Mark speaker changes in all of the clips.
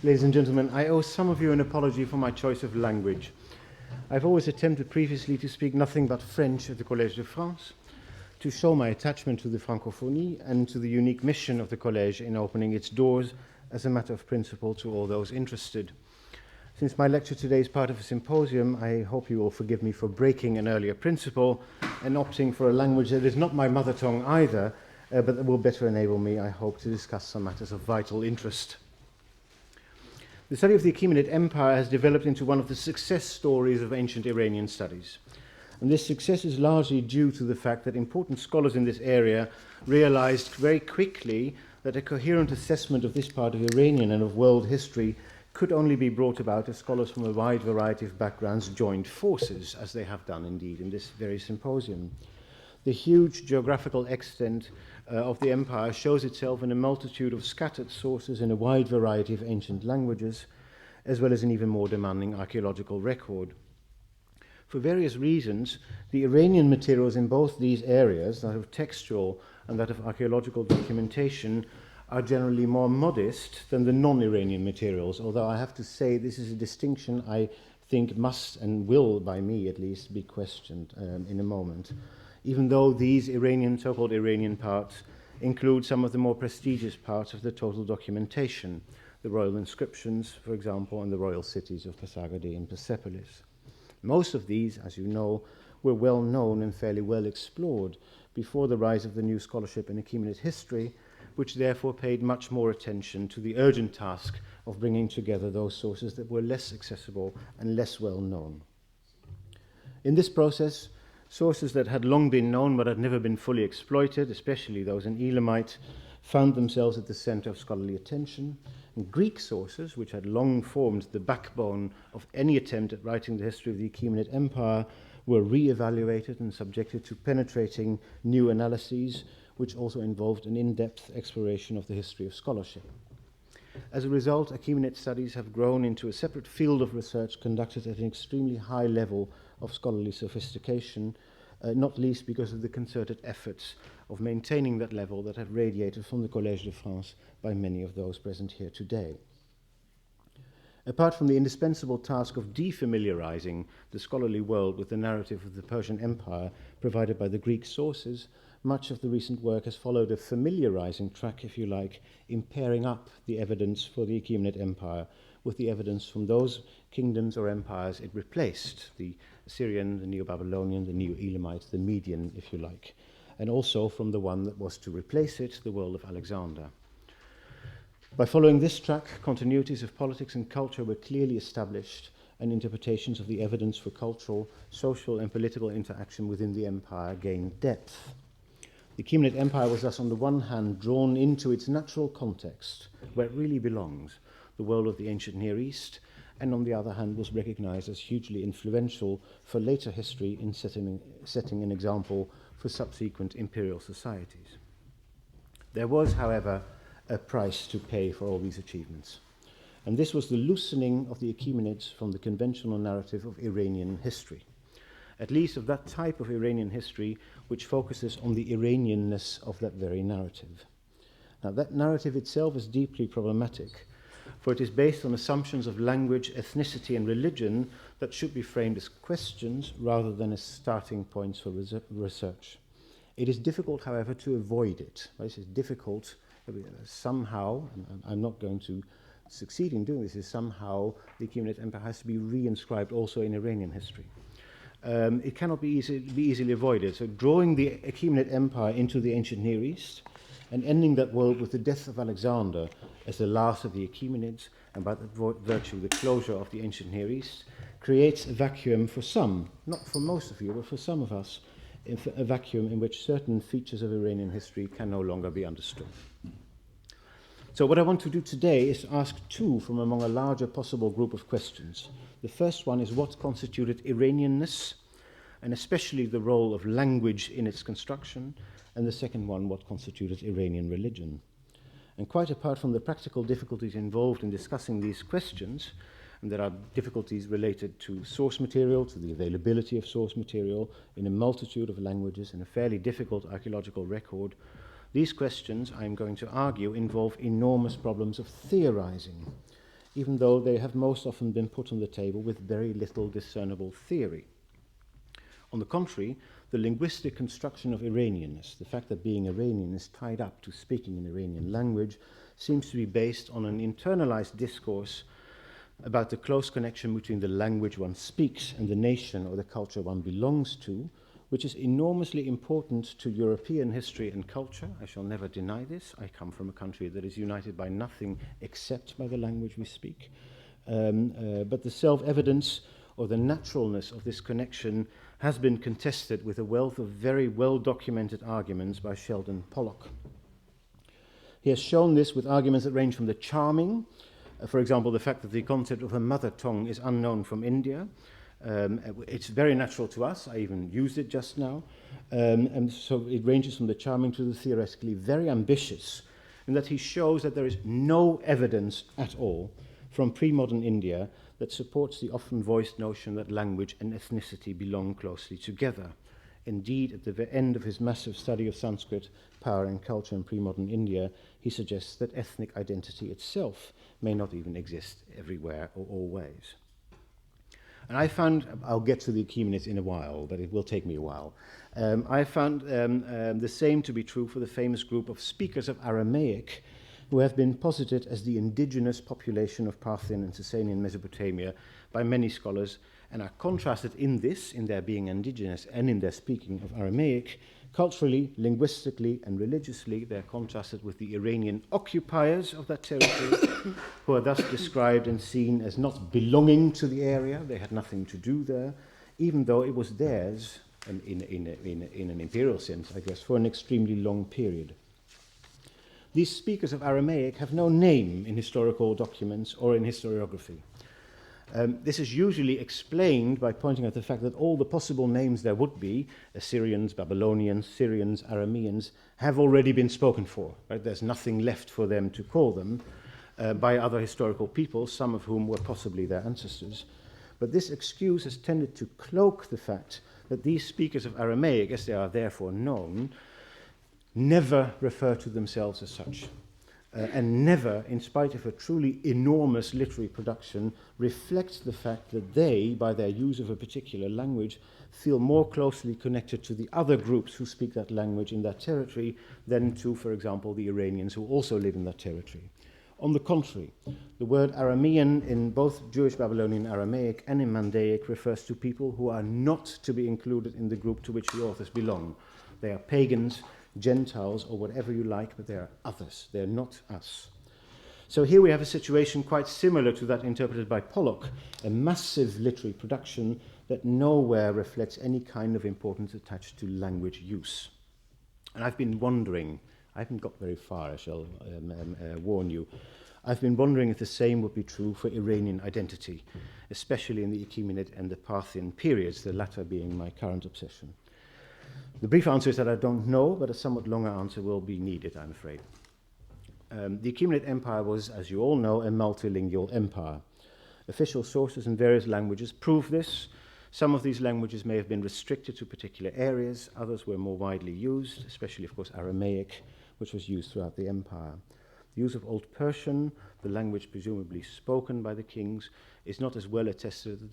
Speaker 1: Ladies and gentlemen, I owe some of you an apology for my choice of language. I've always attempted previously to speak nothing but French at the Collège de France, to show my attachment to the Francophonie and to the unique mission of the Collège in opening its doors as a matter of principle to all those interested. Since my lecture today is part of a symposium, I hope you will forgive me for breaking an earlier principle and opting for a language that is not my mother tongue either, but that will better enable me, I hope, to discuss some matters of vital interest. The study of the Achaemenid Empire has developed into one of the success stories of ancient Iranian studies. And this success is largely due to the fact that important scholars in this area realized very quickly that a coherent assessment of this part of Iranian and of world history could only be brought about as scholars from a wide variety of backgrounds joined forces, as they have done indeed in this very symposium. The huge geographical extent of the empire shows itself in a multitude of scattered sources in a wide variety of ancient languages, as well as an even more demanding archaeological record. For various reasons, the Iranian materials in both these areas, that of textual and that of archaeological documentation, are generally more modest than the non-Iranian materials, although I have to say this is a distinction I think must and will, by me at least, be questioned in a moment. Even though these Iranian, so-called Iranian parts include some of the more prestigious parts of the total documentation, the royal inscriptions, for example, and the royal cities of Pasargadae and Persepolis. Most of these, as you know, were well known and fairly well explored before the rise of the new scholarship in Achaemenid history, which therefore paid much more attention to the urgent task of bringing together those sources that were less accessible and less well known. In this process, sources that had long been known but had never been fully exploited, especially those in Elamite, found themselves at the center of scholarly attention. And Greek sources, which had long formed the backbone of any attempt at writing the history of the Achaemenid Empire, were re-evaluated and subjected to penetrating new analyses, which also involved an in-depth exploration of the history of scholarship. As a result, Achaemenid studies have grown into a separate field of research conducted at an extremely high level of scholarly sophistication, not least because of the concerted efforts of maintaining that level that have radiated from the Collège de France by many of those present here today. Apart from the indispensable task of defamiliarizing the scholarly world with the narrative of the Persian Empire provided by the Greek sources, much of the recent work has followed a familiarizing track, if you like, in pairing up the evidence for the Achaemenid Empire with the evidence from those kingdoms or empires it replaced, the Assyrian, the Neo-Babylonian, the Neo-Elamite, the Median, if you like, and also from the one that was to replace it, the world of Alexander. By following this track, continuities of politics and culture were clearly established, and interpretations of the evidence for cultural, social, and political interaction within the empire gained depth. The Achaemenid Empire was thus on the one hand drawn into its natural context, where it really belongs, the world of the ancient Near East, and on the other hand was recognized as hugely influential for later history in setting an example for subsequent imperial societies. There was, however, a price to pay for all these achievements, and this was the loosening of the Achaemenids from the conventional narrative of Iranian history, at least of that type of Iranian history which focuses on the Iranianness of that very narrative. Now, that narrative itself is deeply problematic, for it is based on assumptions of language, ethnicity, and religion that should be framed as questions rather than as starting points for research. It is difficult, however, to avoid it. This is difficult somehow, and I'm not going to succeed in doing this, is somehow the Achaemenid Empire has to be reinscribed also in Iranian history. It cannot be easily avoided. So drawing the Achaemenid Empire into the ancient Near East and ending that world with the death of Alexander as the last of the Achaemenids, and by that virtue the closure of the ancient Near East, creates a vacuum for some, not for most of you, but for some of us, a vacuum in which certain features of Iranian history can no longer be understood. So what I want to do today is ask two from among a larger possible group of questions. The first one is what constituted Iranianness, and especially the role of language in its construction, and the second one, what constituted Iranian religion. And quite apart from the practical difficulties involved in discussing these questions, and there are difficulties related to source material, to the availability of source material in a multitude of languages and a fairly difficult archaeological record, these questions, I'm going to argue, involve enormous problems of theorizing. even though they have most often been put on the table with very little discernible theory. On the contrary, the linguistic construction of Iranianness, the fact that being Iranian is tied up to speaking an Iranian language, seems to be based on an internalized discourse about the close connection between the language one speaks and the nation or the culture one belongs to, which is enormously important to European history and culture. I shall never deny this. I come from a country that is united by nothing except by the language we speak. But the self-evidence or the naturalness of this connection has been contested with a wealth of very well-documented arguments by Sheldon Pollock. He has shown this with arguments that range from the charming, for example, the fact that the concept of a mother tongue is unknown from India. It's very natural to us. I even used it just now. And so it ranges from the charming to the theoretically very ambitious, in that he shows that there is no evidence at all from pre-modern India that supports the often voiced notion that language and ethnicity belong closely together. Indeed, at the end of his massive study of Sanskrit, power and culture in pre-modern India, he suggests that ethnic identity itself may not even exist everywhere or always. And I found, I'll get to the Achaemenids in a while, but it will take me a while. I found the same to be true for the famous group of speakers of Aramaic, who have been posited as the indigenous population of Parthian and Sasanian Mesopotamia by many scholars, and are contrasted in this, in their being indigenous and in their speaking of Aramaic. Culturally, linguistically, and religiously, they're contrasted with the Iranian occupiers of that territory, who are thus described and seen as not belonging to the area. They had nothing to do there, even though it was theirs, in an imperial sense, I guess, for an extremely long period. These speakers of Aramaic have no name in historical documents or in historiography. This is usually explained by pointing out the fact that all the possible names there would be, Assyrians, Babylonians, Syrians, Arameans, have already been spoken for. Right? There's nothing left for them to call them by other historical people, some of whom were possibly their ancestors. But this excuse has tended to cloak the fact that these speakers of Aramaic, as they are therefore known, never refer to themselves as such. And never, in spite of a truly enormous literary production, reflects the fact that they, by their use of a particular language, feel more closely connected to the other groups who speak that language in that territory than to, for example, the Iranians who also live in that territory. On the contrary, the word Aramean in both Jewish Babylonian Aramaic and in Mandaic refers to people who are not to be included in the group to which the authors belong. They are pagans, Gentiles, or whatever you like, but they are others. They are not us. So here we have a situation quite similar to that interpreted by Pollock, a massive literary production that nowhere reflects any kind of importance attached to language use. And I've been wondering, I haven't got very far, I shall warn you, I've been wondering if the same would be true for Iranian identity, especially in the Achaemenid and the Parthian periods, the latter being my current obsession. The brief answer is that I don't know, but a somewhat longer answer will be needed, I'm afraid. The Achaemenid Empire was, as you all know, a multilingual empire. Official sources in various languages prove this. Some of these languages may have been restricted to particular areas, others were more widely used, especially, of course, Aramaic, which was used throughout the empire. The use of Old Persian, the language presumably spoken by the kings, is not as well attested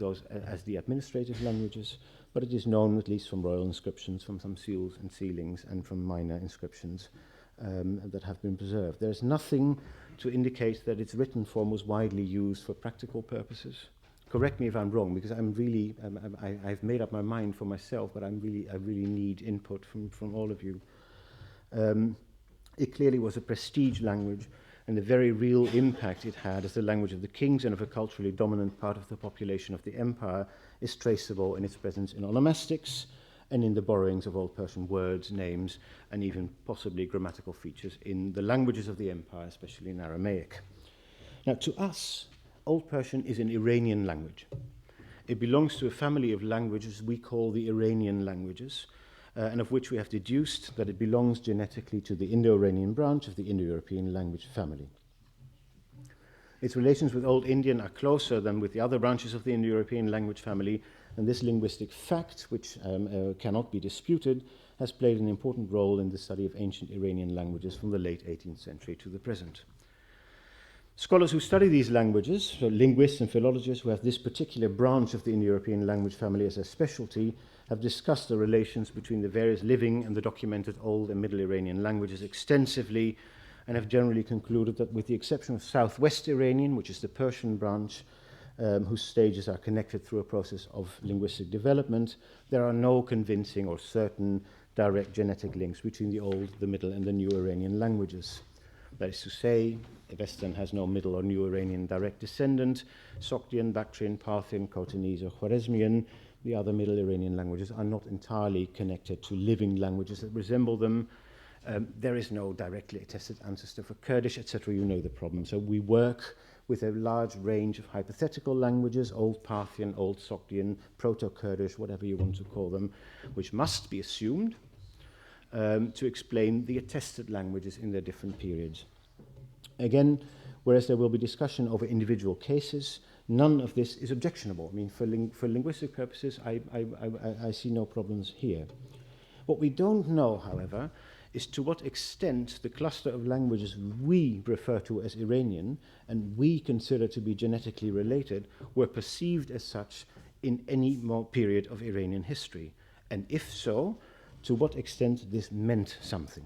Speaker 1: as the administrative languages, but it is known, at least from royal inscriptions, from some seals and sealings, and from minor inscriptions that have been preserved. There is nothing to indicate that its written form was widely used for practical purposes. Correct me if I'm wrong, because I've made up my mind for myself, but I really need input from all of you. It clearly was a prestige language, and the very real impact it had as the language of the kings and of a culturally dominant part of the population of the empire is traceable in its presence in onomastics and in the borrowings of Old Persian words, names, and even possibly grammatical features in the languages of the empire, especially in Aramaic. Now, to us, Old Persian is an Iranian language. It belongs to a family of languages we call the Iranian languages, and of which we have deduced that it belongs genetically to the Indo-Iranian branch of the Indo-European language family. Its relations with Old Indian are closer than with the other branches of the Indo-European language family, and this linguistic fact, which cannot be disputed, has played an important role in the study of ancient Iranian languages from the late 18th century to the present. Scholars who study these languages, so linguists and philologists who have this particular branch of the Indo-European language family as a specialty, have discussed the relations between the various living and the documented Old and Middle Iranian languages extensively, and have generally concluded that with the exception of Southwest Iranian, which is the Persian branch, whose stages are connected through a process of linguistic development, there are no convincing or certain direct genetic links between the Old, the Middle, and the New Iranian languages. That is to say, Western has no Middle or New Iranian direct descendant. Sogdian, Bactrian, Parthian, Khotanese, or Khwarezmian, the other Middle Iranian languages, are not entirely connected to living languages that resemble them. There is no directly attested ancestor for Kurdish, etc. You know the problem. So we work with a large range of hypothetical languages, Old Parthian, Old Sogdian, Proto-Kurdish, whatever you want to call them, which must be assumed to explain the attested languages in their different periods. Again, whereas there will be discussion over individual cases, none of this is objectionable. I mean, for linguistic purposes, I see no problems here. What we don't know, however, is to what extent the cluster of languages we refer to as Iranian and we consider to be genetically related were perceived as such in any more period of Iranian history. And if so, to what extent this meant something.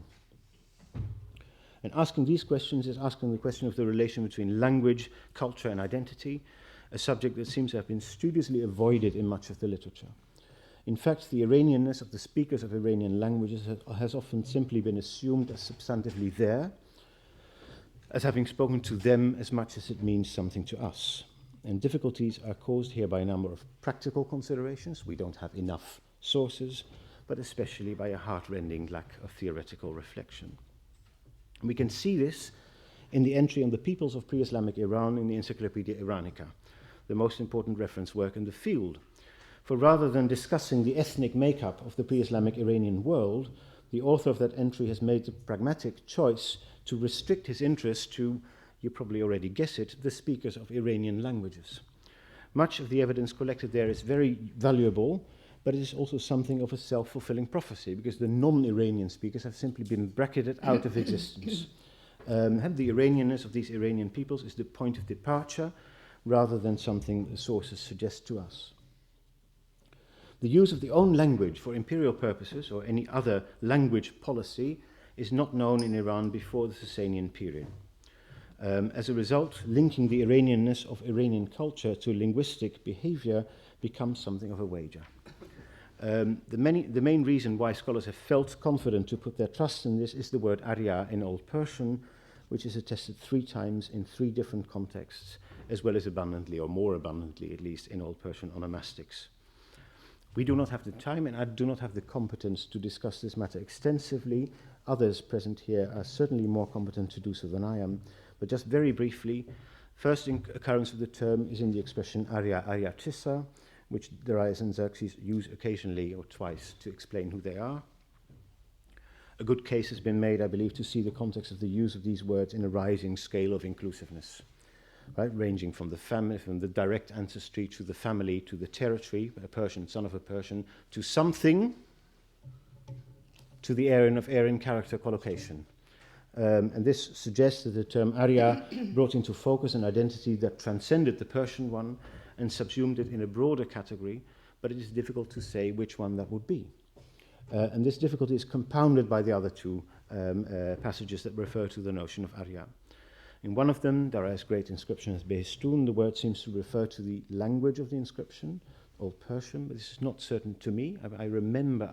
Speaker 1: And asking these questions is asking the question of the relation between language, culture, and identity, a subject that seems to have been studiously avoided in much of the literature. In fact, the Iranianness of the speakers of Iranian languages has often simply been assumed as substantively there, as having spoken to them as much as it means something to us. And difficulties are caused here by a number of practical considerations. We don't have enough sources, but especially by a heart-rending lack of theoretical reflection. We can see this in the entry on the peoples of pre-Islamic Iran in the Encyclopedia Iranica, the most important reference work in the field. For rather than discussing the ethnic makeup of the pre-Islamic Iranian world, the author of that entry has made the pragmatic choice to restrict his interest to, you probably already guess it, the speakers of Iranian languages. Much of the evidence collected there is very valuable, but it is also something of a self-fulfilling prophecy, because the non-Iranian speakers have simply been bracketed out of existence. The Iranianness of these Iranian peoples is the point of departure, rather than something the sources suggest to us. The use of the own language for imperial purposes or any other language policy is not known in Iran before the Sasanian period. As a result, linking the Iranianness of Iranian culture to linguistic behavior becomes something of a wager. The main reason why scholars have felt confident to put their trust in this is the word Arya in Old Persian, which is attested 3 times in 3 different contexts, as well as abundantly, or more abundantly at least, in Old Persian onomastics. We do not have the time, and I do not have the competence to discuss this matter extensively. Others present here are certainly more competent to do so than I am. But just very briefly, first occurrence of the term is in the expression Arya Aryatissa, which Darius and Xerxes use occasionally or twice to explain who they are. A good case has been made, I believe, to see the context of the use of these words in a rising scale of inclusiveness, right, ranging from the family, from the direct ancestry to the family to the territory, a Persian, son of a Persian, to something, to the Aryan character collocation. And this suggests that the term Arya brought into focus an identity that transcended the Persian one and subsumed it in a broader category, but it is difficult to say which one that would be. And this difficulty is compounded by the other 2 passages that refer to the notion of Arya. In one of them, Darius' great inscription as Behistun, the word seems to refer to the language of the inscription, Old Persian, but this is not certain to me. I remember,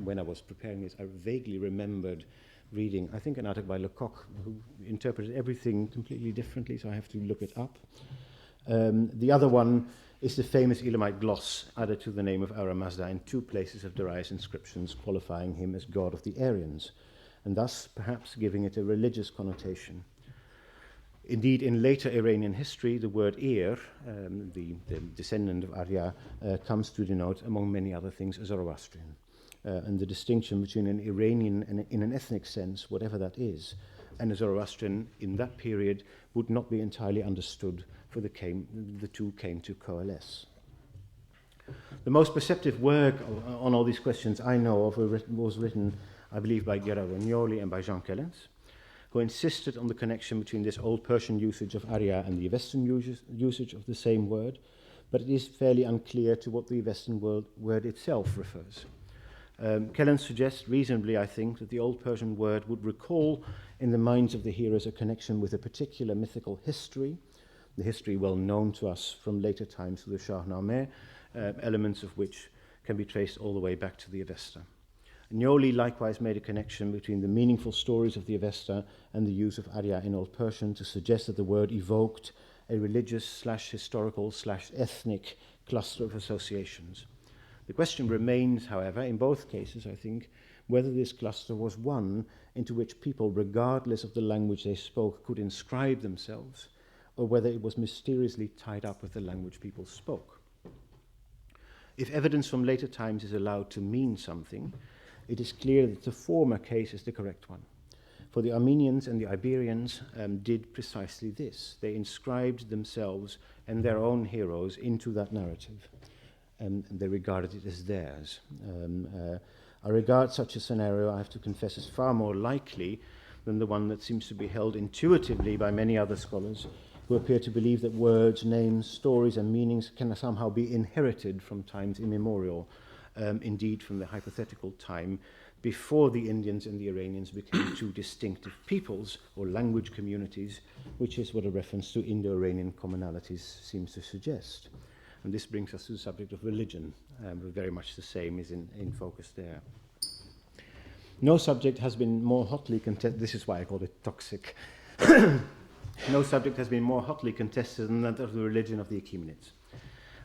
Speaker 1: when I was preparing this, I vaguely remembered reading, I think, an article by Lecoq, who interpreted everything completely differently, so I have to look it up. The other one is the famous Elamite gloss added to the name of Ara Mazda in 2 places of Darius' inscriptions, qualifying him as god of the Aryans, and thus perhaps giving it a religious connotation. Indeed, in later Iranian history, the word Ir, the descendant of Arya, comes to denote, among many other things, a Zoroastrian. And the distinction between an Iranian and in an ethnic sense, whatever that is, and a Zoroastrian in that period would not be entirely understood, for the 2 came to coalesce. The most perceptive work on all these questions I know of was written, I believe, by Guerra Rognoli and by Jean Kellens, who insisted on the connection between this old Persian usage of Arya and the Western usage of the same word, but it is fairly unclear to what the Western word itself refers. Kellens suggests reasonably, I think, that the old Persian word would recall in the minds of the hearers a connection with a particular mythical history, the history well known to us from later times through the Shahnameh, elements of which can be traced all the way back to the Avesta. Gnoli likewise made a connection between the meaningful stories of the Avesta and the use of Arya in Old Persian to suggest that the word evoked a religious/historical/ethnic cluster of associations. The question remains, however, in both cases, I think, whether this cluster was one into which people, regardless of the language they spoke, could inscribe themselves, or whether it was mysteriously tied up with the language people spoke. If evidence from later times is allowed to mean something, it is clear that the former case is the correct one. For the Armenians and the Iberians did precisely this. They inscribed themselves and their own heroes into that narrative, and they regarded it as theirs. I regard such a scenario, I have to confess, as far more likely than the one that seems to be held intuitively by many other scholars who appear to believe that words, names, stories, and meanings can somehow be inherited from times immemorial, indeed from the hypothetical time before the Indians and the Iranians became two distinctive peoples or language communities, which is what a reference to Indo-Iranian commonalities seems to suggest. And this brings us to the subject of religion, very much the same is in focus there. No subject has been more hotly contested, this is why I call it toxic. No subject has been more hotly contested than that of the religion of the Achaemenids.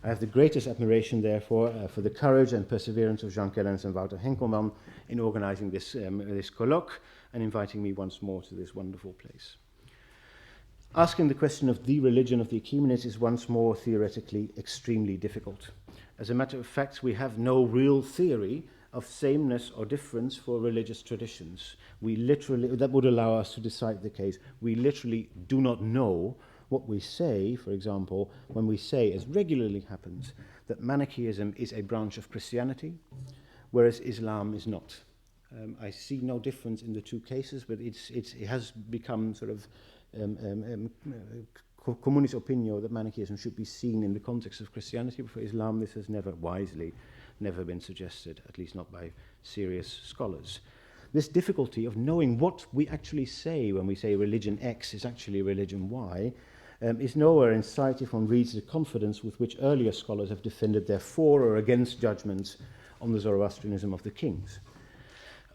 Speaker 1: I have the greatest admiration, therefore, for the courage and perseverance of Jean Kellens and Wouter Henkelman in organizing this colloque and inviting me once more to this wonderful place. Asking the question of the religion of the Achaemenids is once more theoretically extremely difficult. As a matter of fact, we have no real theory of sameness or difference for religious traditions. That would allow us to decide the case. We literally do not know what we say, for example, when we say, as regularly happens, that Manichaeism is a branch of Christianity, whereas Islam is not. I see no difference in the two cases, but it has become sort of communis opinio that Manichaeism should be seen in the context of Christianity, but for Islam this has never been suggested, at least not by serious scholars. This difficulty of knowing what we actually say when we say religion X is actually religion Y is nowhere in sight if one reads the confidence with which earlier scholars have defended their for or against judgments on the Zoroastrianism of the kings.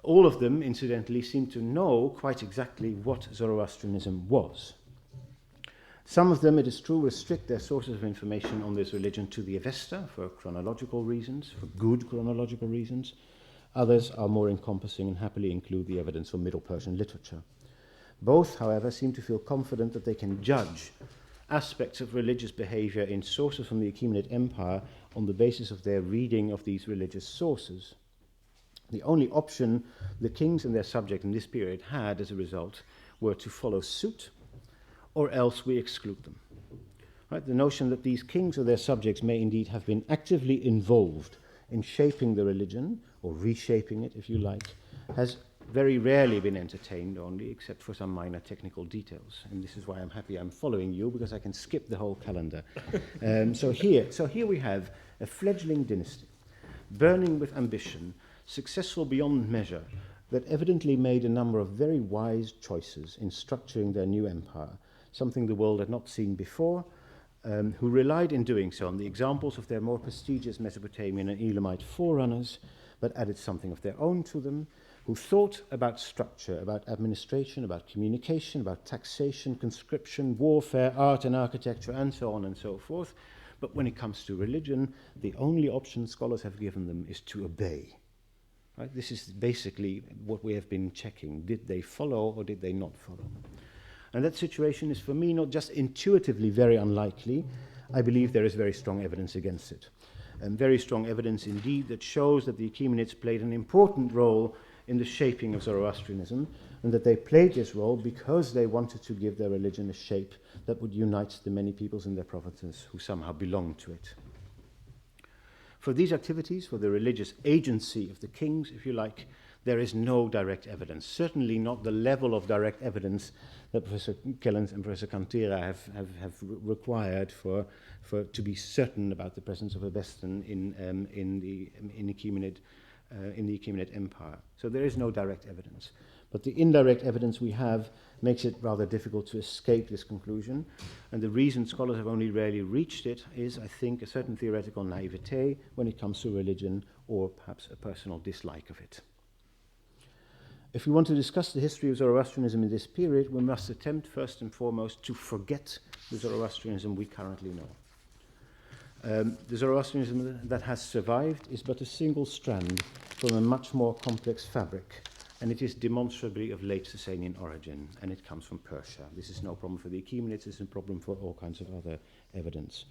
Speaker 1: All of them, incidentally, seem to know quite exactly what Zoroastrianism was. Some of them, it is true, restrict their sources of information on this religion to the Avesta for chronological reasons, for good chronological reasons. Others are more encompassing and happily include the evidence from Middle Persian literature. Both, however, seem to feel confident that they can judge aspects of religious behavior in sources from the Achaemenid Empire on the basis of their reading of these religious sources. The only option the kings and their subjects in this period had, as a result, were to follow suit, or else we exclude them. Right? The notion that these kings or their subjects may indeed have been actively involved in shaping the religion, or reshaping it, if you like, has very rarely been entertained only, except for some minor technical details. And this is why I'm happy I'm following you, because I can skip the whole calendar. So here we have a fledgling dynasty, burning with ambition, successful beyond measure, that evidently made a number of very wise choices in structuring their new empire, something the world had not seen before, who relied in doing so on the examples of their more prestigious Mesopotamian and Elamite forerunners, but added something of their own to them, who thought about structure, about administration, about communication, about taxation, conscription, warfare, art and architecture, and so on and so forth. But when it comes to religion, the only option scholars have given them is to obey. Right? This is basically what we have been checking. Did they follow or did they not follow? And that situation is, for me, not just intuitively very unlikely. I believe there is very strong evidence against it. And very strong evidence indeed that shows that the Achaemenids played an important role in the shaping of Zoroastrianism, and that they played this role because they wanted to give their religion a shape that would unite the many peoples in their provinces who somehow belonged to it. For these activities, for the religious agency of the kings, if you like, there is no direct evidence, certainly not the level of direct evidence that Professor Kellens and Professor Cantera have required to be certain about the presence of Avestan in the Achaemenid Empire. So there is no direct evidence. But the indirect evidence we have makes it rather difficult to escape this conclusion. And the reason scholars have only rarely reached it is, I think, a certain theoretical naivete when it comes to religion, or perhaps a personal dislike of it. If we want to discuss the history of Zoroastrianism in this period, we must attempt first and foremost to forget the Zoroastrianism we currently know. The Zoroastrianism that has survived is but a single strand from a much more complex fabric, and it is demonstrably of late Sasanian origin, and it comes from Persia. This is no problem for the Achaemenids, it's a problem for all kinds of other evidence.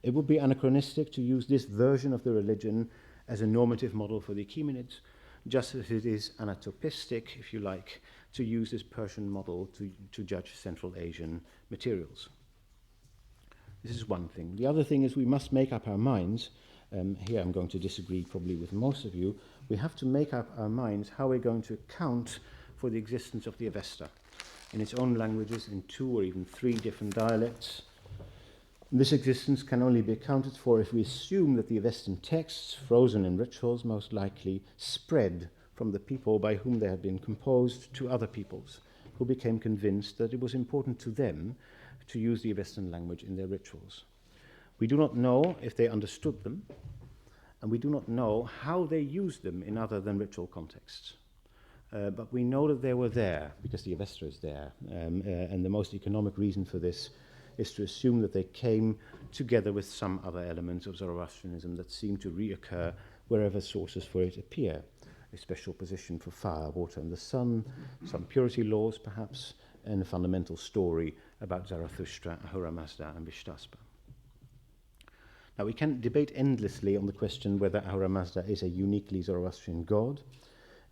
Speaker 1: It would be anachronistic to use this version of the religion as a normative model for the Achaemenids, just as it is anatopistic, if you like, to use this Persian model to judge Central Asian materials. This is one thing. The other thing is we must make up our minds. Here I'm going to disagree probably with most of you. We have to make up our minds how we're going to account for the existence of the Avesta in its own languages, in 2 or even 3 different dialects. This existence can only be accounted for if we assume that the Avestan texts, frozen in rituals, most likely spread from the people by whom they had been composed to other peoples, who became convinced that it was important to them to use the Avestan language in their rituals. We do not know if they understood them, and we do not know how they used them in other than ritual contexts. But we know that they were there, because the Avesta is there, and the most economic reason for this is to assume that they came together with some other elements of Zoroastrianism that seem to reoccur wherever sources for it appear. A special position for fire, water, and the sun, some purity laws perhaps, and a fundamental story about Zarathustra, Ahura Mazda, and Vishtaspa. Now, we can debate endlessly on the question whether Ahura Mazda is a uniquely Zoroastrian god,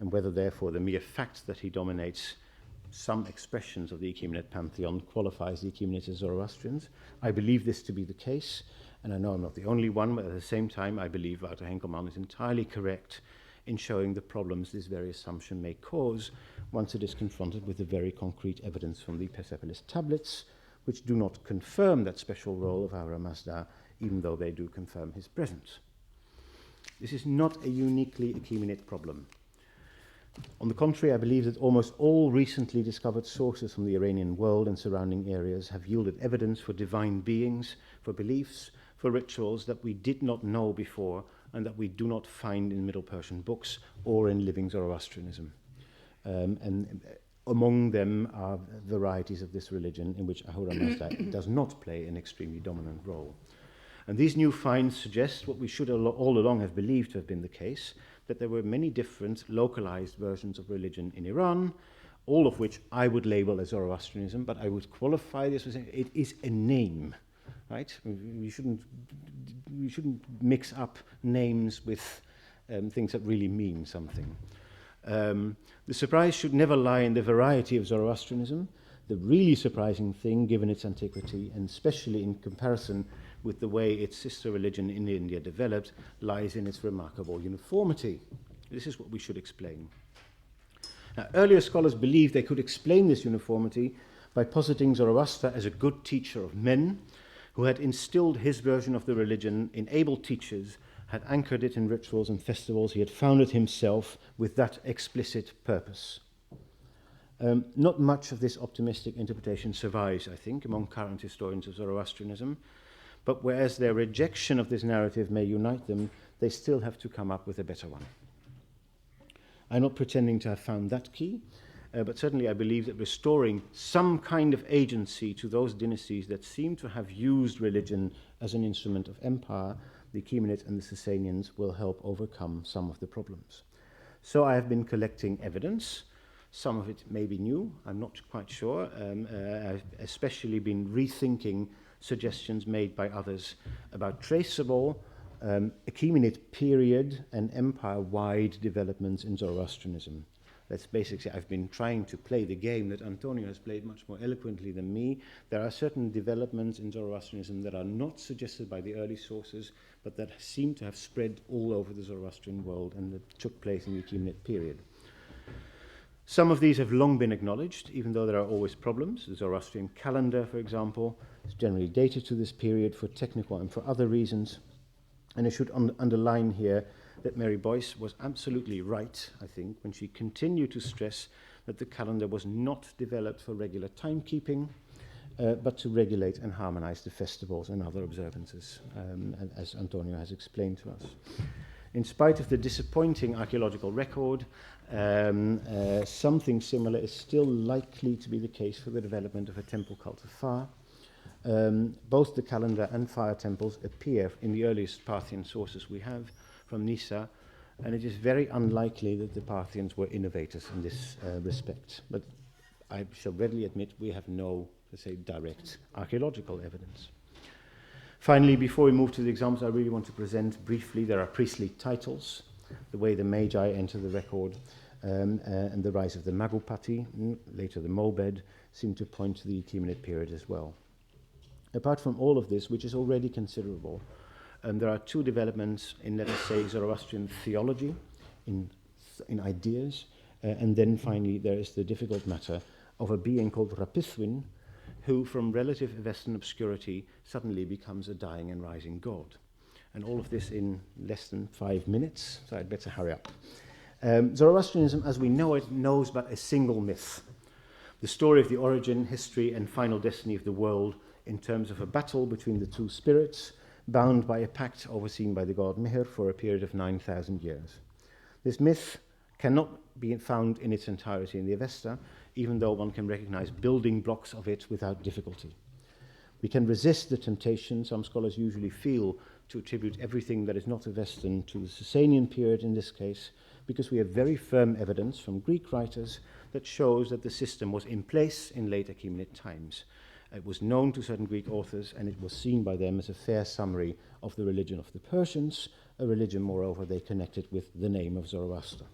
Speaker 1: and whether, therefore, the mere fact that he dominates some expressions of the Achaemenid pantheon qualifies the Achaemenids as Zoroastrians. I believe this to be the case, and I know I'm not the only one, but at the same time, I believe Wouter Henkelman is entirely correct in showing the problems this very assumption may cause once it is confronted with the very concrete evidence from the Persepolis tablets, which do not confirm that special role of Ahura Mazda, even though they do confirm his presence. This is not a uniquely Achaemenid problem. On the contrary, I believe that almost all recently discovered sources from the Iranian world and surrounding areas have yielded evidence for divine beings, for beliefs, for rituals that we did not know before and that we do not find in Middle Persian books or in living Zoroastrianism. And among them are varieties of this religion in which Ahura Mazda does not play an extremely dominant role. And these new finds suggest what we should all along have believed to have been the case, that there were many different localized versions of religion in Iran, all of which I would label as Zoroastrianism, but I would qualify this as it is a name, right? We shouldn't mix up names with things that really mean something. The surprise should never lie in the variety of Zoroastrianism. The really surprising thing, given its antiquity, and especially in comparison with the way its sister religion in India developed, lies in its remarkable uniformity. This is what we should explain. Now, earlier scholars believed they could explain this uniformity by positing Zoroaster as a good teacher of men, who had instilled his version of the religion in able teachers, had anchored it in rituals and festivals he had founded himself with that explicit purpose. Not much of this optimistic interpretation survives, I think, among current historians of Zoroastrianism, but whereas their rejection of this narrative may unite them, they still have to come up with a better one. I'm not pretending to have found that key, but certainly I believe that restoring some kind of agency to those dynasties that seem to have used religion as an instrument of empire, the Achaemenids and the Sasanians, will help overcome some of the problems. So I have been collecting evidence. Some of it may be new, I'm not quite sure. I've especially been rethinking suggestions made by others about traceable Achaemenid period and empire-wide developments in Zoroastrianism. That's basically, I've been trying to play the game that Antonio has played much more eloquently than me. There are certain developments in Zoroastrianism that are not suggested by the early sources, but that seem to have spread all over the Zoroastrian world and that took place in the Achaemenid period. Some of these have long been acknowledged, even though there are always problems. The Zoroastrian calendar, for example, is generally dated to this period for technical and for other reasons. And I should underline here that Mary Boyce was absolutely right, I think, when she continued to stress that the calendar was not developed for regular timekeeping, but to regulate and harmonize the festivals and other observances, as Antonio has explained to us. In spite of the disappointing archaeological record, something similar is still likely to be the case for the development of a temple cult of fire. Both the calendar and fire temples appear in the earliest Parthian sources we have from Nisa, and it is very unlikely that the Parthians were innovators in this respect. But I shall readily admit we have no, let's say, direct archaeological evidence. Finally, before we move to the examples, I really want to present briefly, there are priestly titles, the way the Magi enter the record, and the rise of the Magupati, later the Mobed, seem to point to the Achaemenid period as well. Apart from all of this, which is already considerable, there are two developments in, let us say, Zoroastrian theology, in ideas, and then finally there is the difficult matter of a being called Rapithwin, who from relative Western obscurity suddenly becomes a dying and rising god. And all of this in less than 5 minutes, so I'd better hurry up. Zoroastrianism, as we know it, knows but a single myth. The story of the origin, history, and final destiny of the world in terms of a battle between the two spirits, bound by a pact overseen by the god Mihr for a period of 9,000 years. This myth cannot be found in its entirety in the Avesta, even though one can recognize building blocks of it without difficulty. We can resist the temptation, some scholars usually feel, to attribute everything that is not Avestan to the Sasanian period in this case, because we have very firm evidence from Greek writers that shows that the system was in place in late Achaemenid times. It was known to certain Greek authors, and it was seen by them as a fair summary of the religion of the Persians, a religion, moreover, they connected with the name of Zoroaster.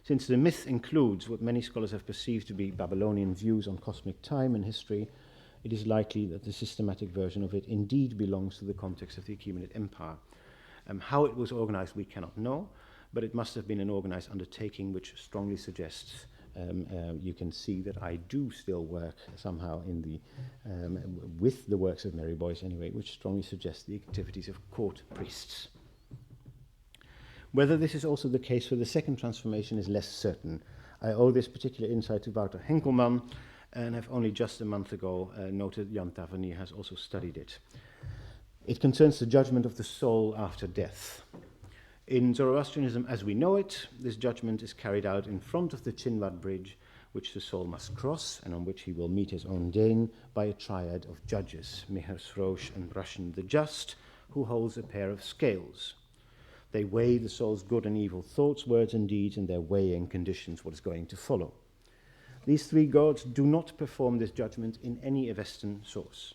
Speaker 1: Since the myth includes what many scholars have perceived to be Babylonian views on cosmic time and history, it is likely that the systematic version of it indeed belongs to the context of the Achaemenid Empire. How it was organized we cannot know, but it must have been an organized undertaking which strongly suggests you can see that I do still work somehow in the with the works of Mary Boyce anyway, which strongly suggests the activities of court priests. Whether this is also the case for the second transformation is less certain. I owe this particular insight to Wouter Henkelman, and have only just a month ago noted Jan Tavernier has also studied it. It concerns the judgment of the soul after death. In Zoroastrianism as we know it, this judgment is carried out in front of the Chinwad bridge, which the soul must cross, and on which he will meet his own Dane, by a triad of judges, Mihr Srosh and Brashen the Just, who holds a pair of scales. They weigh the soul's good and evil thoughts, words and deeds, and their weighing conditions what is going to follow. These three gods do not perform this judgment in any Avestan source.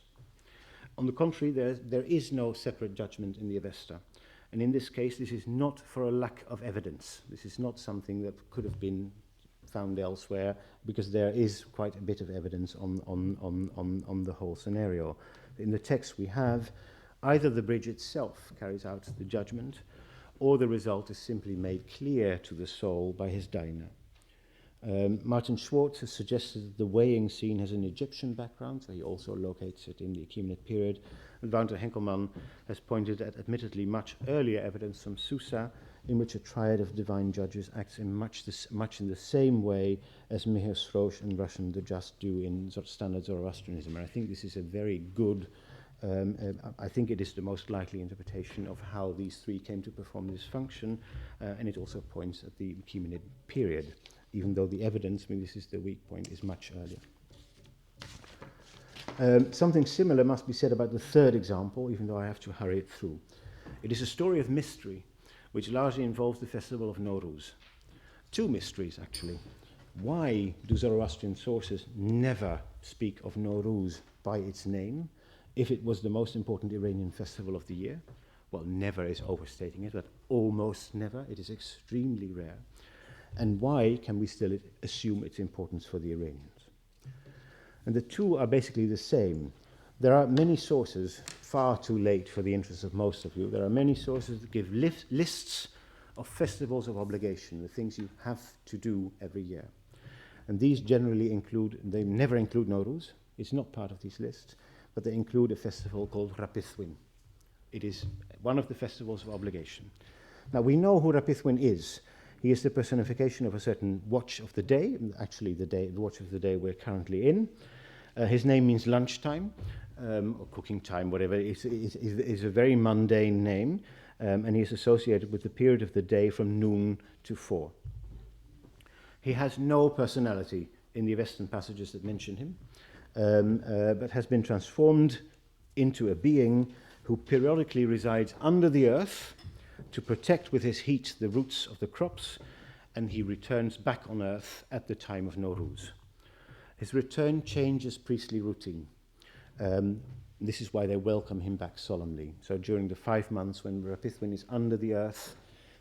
Speaker 1: On the contrary, there is no separate judgment in the Avesta. And in this case, this is not for a lack of evidence. This is not something that could have been found elsewhere, because there is quite a bit of evidence on the whole scenario. In the text we have, either the bridge itself carries out the judgment, or the result is simply made clear to the soul by his Daina. Martin Schwartz has suggested that the weighing scene has an Egyptian background, so he also locates it in the Achaemenid period. And Wouter Henkelman has pointed at admittedly much earlier evidence from Susa, in which a triad of divine judges acts in much in the same way as Mihr Srosh and Brashen the Just do in standard Zoroastrianism. And I think this is a very good, I think it is the most likely interpretation of how these three came to perform this function, and it also points at the Achaemenid period, even though the evidence, I mean, this is the weak point, is much earlier. Something similar must be said about the third example, even though I have to hurry it through. It is a story of mystery, which largely involves the festival of Nowruz. Two mysteries, actually. Why do Zoroastrian sources never speak of Nowruz by its name, if it was the most important Iranian festival of the year? Well, never is overstating it, but almost never. It is extremely rare. And why can we still assume its importance for the Iranians? And the two are basically the same. There are many sources, far too late for the interest of most of you, there are many sources that give lists of festivals of obligation, the things you have to do every year. And these generally include, they never include Nowruz, it's not part of these lists, but they include a festival called Rapithwin. It is one of the festivals of obligation. Now we know who Rapithwin is. He is the personification of a certain watch of the day, actually the watch of the day we're currently in. His name means lunchtime, or cooking time, whatever. It's a very mundane name, and he is associated with the period of the day from noon to 4. He has no personality in the Western passages that mention him, but has been transformed into a being who periodically resides under the earth to protect with his heat the roots of the crops, and he returns back on earth at the time of Nowruz. His return changes priestly routine. This is why they welcome him back solemnly. So during the 5 months when Rapithwin is under the earth,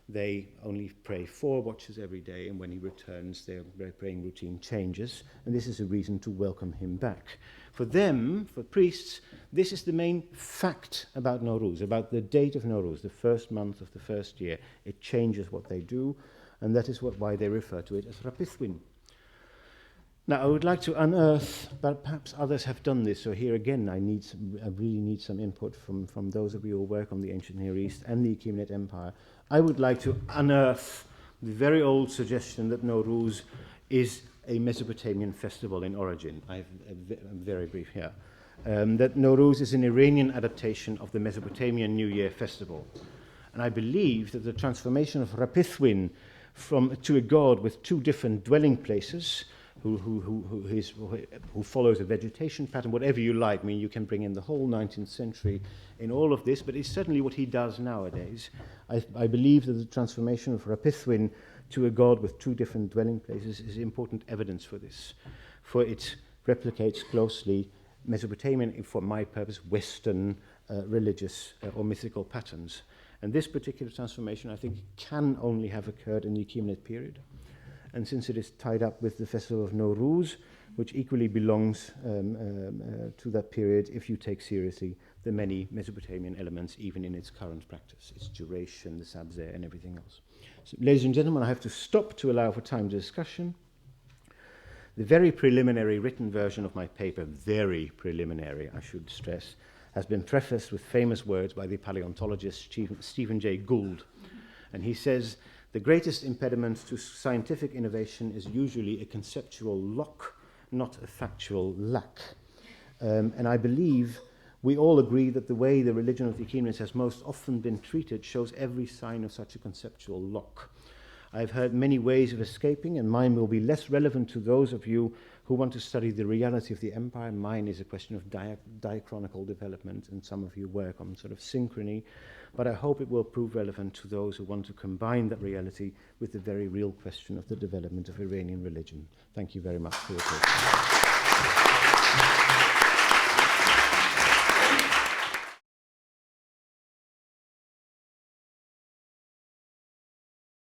Speaker 1: they only pray 4 watches every day, and when he returns, their praying routine changes, and this is a reason to welcome him back. For them, for priests, this is the main fact about Nowruz, about the date of Nowruz, the first month of the first year. It changes what they do, and that is why they refer to it as Rapithwin. Now, I would like to unearth, but perhaps others have done this, so here again I really need some input from those of you who work on the ancient Near East and the Achaemenid Empire. I would like to unearth the very old suggestion that Nowruz is a Mesopotamian festival in origin. I'm very brief here. That Nowruz is an Iranian adaptation of the Mesopotamian New Year festival. And I believe that the transformation of Rapithwin to a god with 2 different dwelling places, who follows a vegetation pattern, whatever you like. I mean, you can bring in the whole 19th century in all of this, but it's certainly what he does nowadays. I believe that the transformation of Rapithwin to a god with 2 different dwelling places is important evidence for this, for it replicates closely Mesopotamian, for my purpose, Western religious or mythical patterns. And this particular transformation, I think, can only have occurred in the Achaemenid period. And since it is tied up with the festival of Nowruz, which equally belongs to that period, if you take seriously the many Mesopotamian elements, even in its current practice, its duration, the sabzeh, and everything else. So, ladies and gentlemen, I have to stop to allow for time to discussion. The very preliminary written version of my paper, very preliminary, I should stress, has been prefaced with famous words by the paleontologist Stephen Jay Gould. And he says, "The greatest impediment to scientific innovation is usually a conceptual lock, not a factual lack." And I believe we all agree that the way the religion of the Achaemenids has most often been treated shows every sign of such a conceptual lock. I've heard many ways of escaping, and mine will be less relevant to those of you who want to study the reality of the empire. Mine is a question of diachronical development, and some of you work on sort of synchrony. But I hope it will prove relevant to those who want to combine that reality with the very real question of the development of Iranian religion. Thank you very much for your attention.